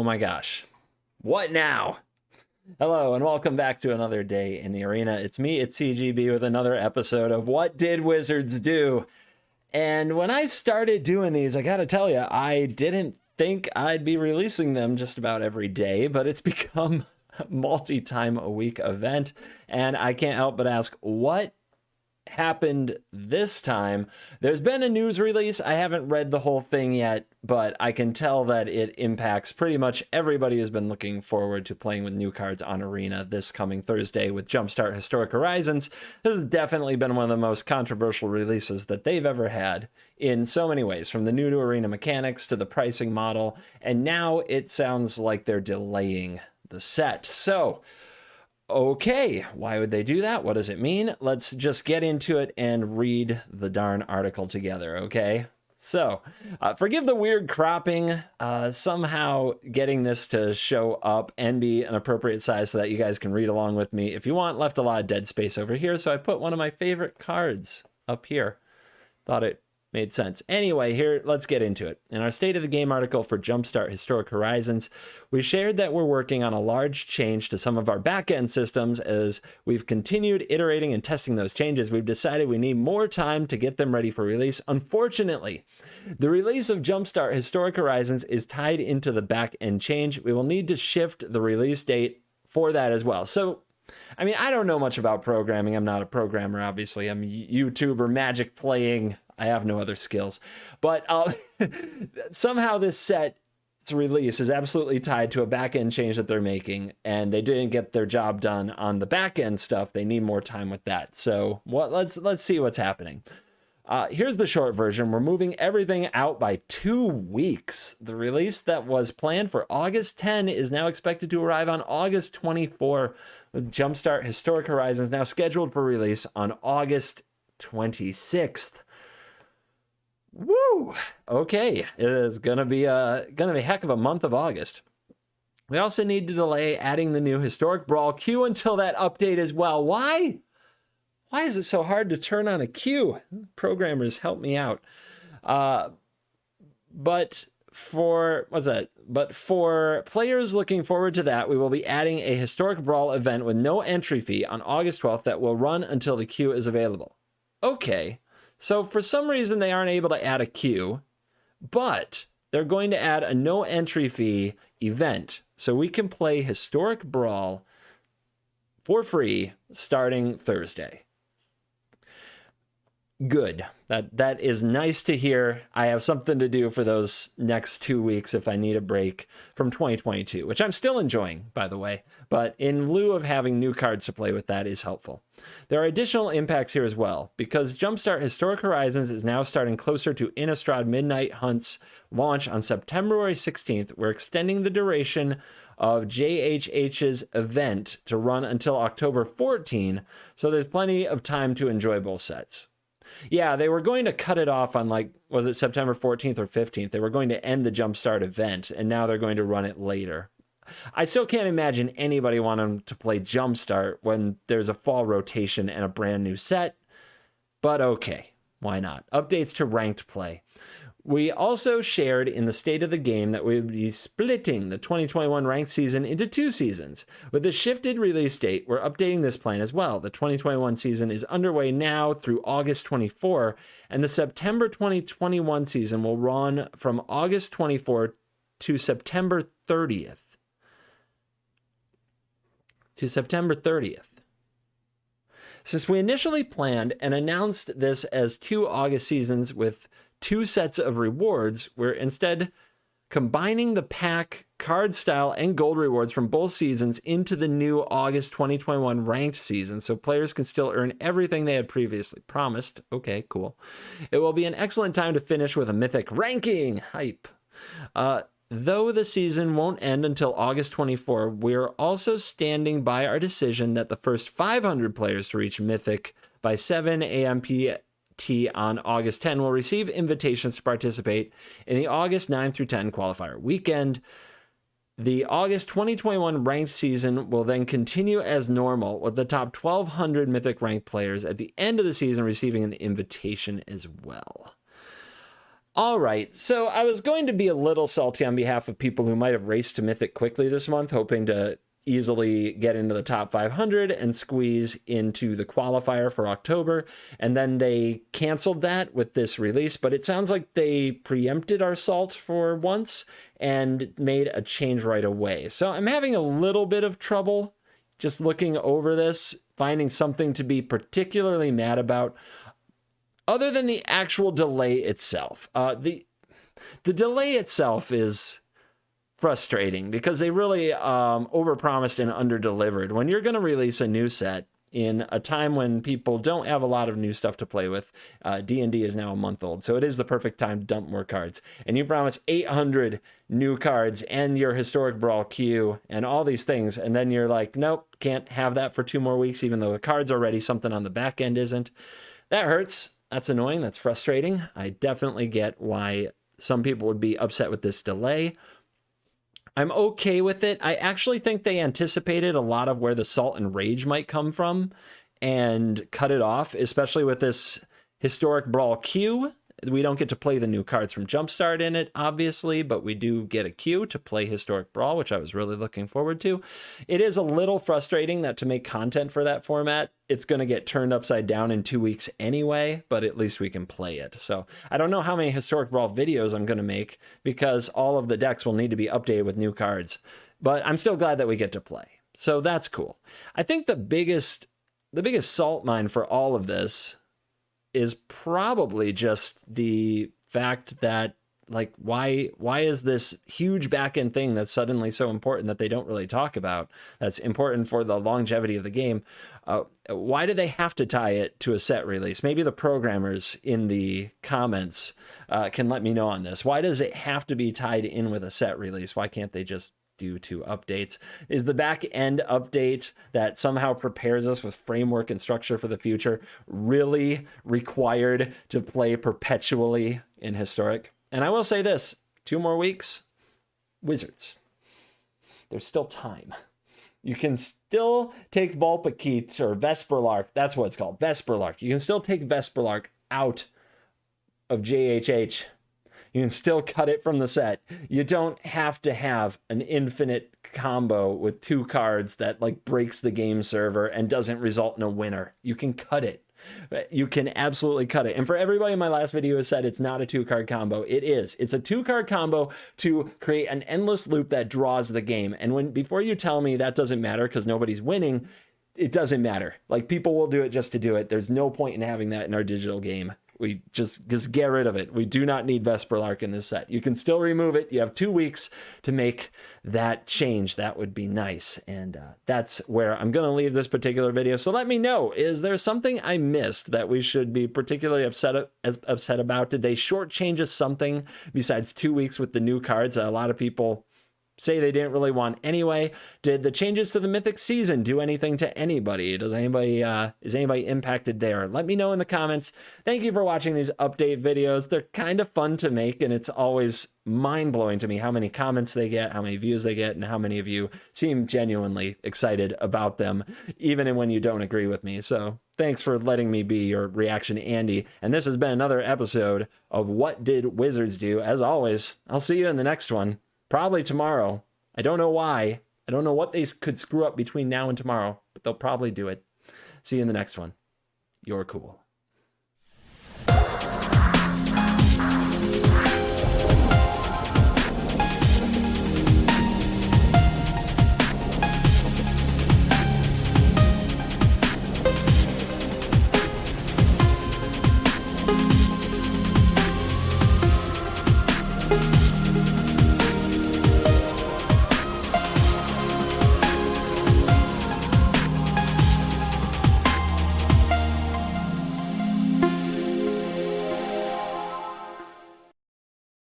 Oh my gosh. What now? Hello and welcome back to another day in the arena. It's me, it's CGB with another episode of What Did Wizards Do? And when I started doing these, I gotta tell you, I didn't think I'd be releasing them just about every day, but it's become a multi-time a week event. And I can't help but ask, what happened this time? There's been a news release. I haven't read the whole thing yet, but I can tell that it impacts pretty much everybody who's been looking forward to playing with new cards on Arena this coming Thursday with Jumpstart Historic Horizons. This has definitely been one of the most controversial releases that they've ever had in so many ways, from the new to Arena mechanics to the pricing model, and now it sounds like they're delaying the set. So okay, why would they do that? What does it mean? Let's just get into it and read the darn article together, okay? So, forgive the weird cropping, somehow getting this to show up and be an appropriate size so that you guys can read along with me. If you want, left a lot of dead space over here, so I put one of my favorite cards up here. Thought it made sense. Anyway, here, let's get into it. In our State of the Game article for Jumpstart Historic Horizons, we shared that we're working on a large change to some of our back-end systems. As we've continued iterating and testing those changes, we've decided we need more time to get them ready for release. Unfortunately, the release of Jumpstart Historic Horizons is tied into the back-end change. We will need to shift the release date for that as well. So, I mean, I don't know much about programming. I'm not a programmer, obviously. I'm a YouTuber, Magic playing. I have no other skills. But somehow this set's release is absolutely tied to a back-end change that they're making, and they didn't get their job done on the back-end stuff. They need more time with that. So let's see what's happening. Here's the short version. We're moving everything out by 2 weeks. The release that was planned for August 10 is now expected to arrive on August 24, with Jumpstart Historic Horizons now scheduled for release on August 26th. Woo! Okay, it is gonna be a heck of a month of August. We also need to delay adding the new Historic Brawl queue until that update as well. Why? Why is it so hard to turn on a queue? Programmers, help me out. But for players looking forward to that, we will be adding a Historic Brawl event with no entry fee on August 12th that will run until the queue is available. Okay. So for some reason, they aren't able to add a queue, but they're going to add a no entry fee event. So we can play Historic Brawl for free starting Thursday. Good. That is nice to hear. I have something to do for those next 2 weeks if I need a break from 2022, which I'm still enjoying, by the way. But in lieu of having new cards to play with, that is helpful. There are additional impacts here as well. Because Jumpstart Historic Horizons is now starting closer to Innistrad Midnight Hunt's launch on September 16th, we're extending the duration of JHH's event to run until October 14, so there's plenty of time to enjoy both sets. Yeah, they were going to cut it off on, like, was it September 14th or 15th? They were going to end the Jumpstart event, and now they're going to run it later. I still can't imagine anybody wanting to play Jumpstart when there's a fall rotation and a brand new set, but okay, why not? Updates to ranked play. We also shared in the State of the Game that we would be splitting the 2021 ranked season into 2 seasons. With the shifted release date, we're updating this plan as well. The 2021 season is underway now through August 24, and the September 2021 season will run from August 24 to September 30th. Since we initially planned and announced this as 2 August seasons with 2 sets of rewards, we're instead combining the pack, card style, and gold rewards from both seasons into the new August 2021 ranked season, so players can still earn everything they had previously promised. Okay, cool. It will be an excellent time to finish with a mythic ranking. Hype. Though the season won't end until August 24, we're also standing by our decision that the first 500 players to reach mythic by 7 a.m. PT on August 10 will receive invitations to participate in the August 9 through 10 qualifier weekend. The August 2021 ranked season will then continue as normal, with the top 1,200 Mythic ranked players at the end of the season receiving an invitation as well. All right, so I was going to be a little salty on behalf of people who might have raced to Mythic quickly this month, hoping to easily get into the top 500 and squeeze into the qualifier for October. And then they canceled that with this release, but it sounds like they preempted our salt for once and made a change right away. So I'm having a little bit of trouble just looking over this, finding something to be particularly mad about, other than the actual delay itself. The delay itself is frustrating because they really overpromised and underdelivered. When you're going to release a new set in a time when people don't have a lot of new stuff to play with, D&D is now a month old, so it is the perfect time to dump more cards. And you promise 800 new cards and your Historic Brawl queue and all these things, and then you're like, nope, can't have that for 2 more weeks, even though the card's are ready, something on the back end isn't. That hurts. That's annoying. That's frustrating. I definitely get why some people would be upset with this delay. I'm okay with it. I actually think they anticipated a lot of where the Salt and Rage might come from and cut it off, especially with this Historic Brawl queue. We don't get to play the new cards from Jumpstart in it, obviously, but we do get a queue to play Historic Brawl, which I was really looking forward to. It is a little frustrating that to make content for that format, it's going to get turned upside down in 2 weeks anyway, but at least we can play it. So I don't know how many Historic Brawl videos I'm going to make because all of the decks will need to be updated with new cards, but I'm still glad that we get to play. So that's cool. I think the biggest salt mine for all of this is probably just the fact that, like, why is this huge back-end thing that's suddenly so important that they don't really talk about, that's important for the longevity of the game, why do they have to tie it to a set release? Maybe the programmers in the comments can let me know on this. Why does it have to be tied in with a set release? Why can't they just do 2 updates? Is the back end update that somehow prepares us with framework and structure for the future really required to play perpetually in Historic? And I will say this, 2 more weeks, Wizards, there's still time. You can still take Vulpikeet or Vesperlark, that's what it's called, Vesperlark. You can still take Vesperlark out of JHH. You can still cut it from the set. You don't have to have an infinite combo with 2 cards that like breaks the game server and doesn't result in a winner. You can cut it. You can absolutely cut it. And for everybody in my last video who said it's not a 2-card combo, it is. It's a 2-card combo to create an endless loop that draws the game. And before you tell me that doesn't matter because nobody's winning, it doesn't matter. Like, people will do it just to do it. There's no point in having that in our digital game. We just get rid of it. We do not need Vesperlark in this set. You can still remove it. You have 2 weeks to make that change. That would be nice. And that's where I'm going to leave this particular video. So let me know, is there something I missed that we should be particularly upset about? Did they shortchange us something besides 2 weeks with the new cards that a lot of people say they didn't really want anyway? Did the changes to the Mythic season do anything to anybody? Is anybody impacted there? Let me know in the comments. Thank you for watching these update videos. They're kind of fun to make, and it's always mind-blowing to me how many comments they get, how many views they get, and how many of you seem genuinely excited about them, even when you don't agree with me. So thanks for letting me be your reaction Andy. And this has been another episode of What Did Wizards Do? As always, I'll see you in the next one. Probably tomorrow. I don't know why. I don't know what they could screw up between now and tomorrow, but they'll probably do it. See you in the next one. You're cool.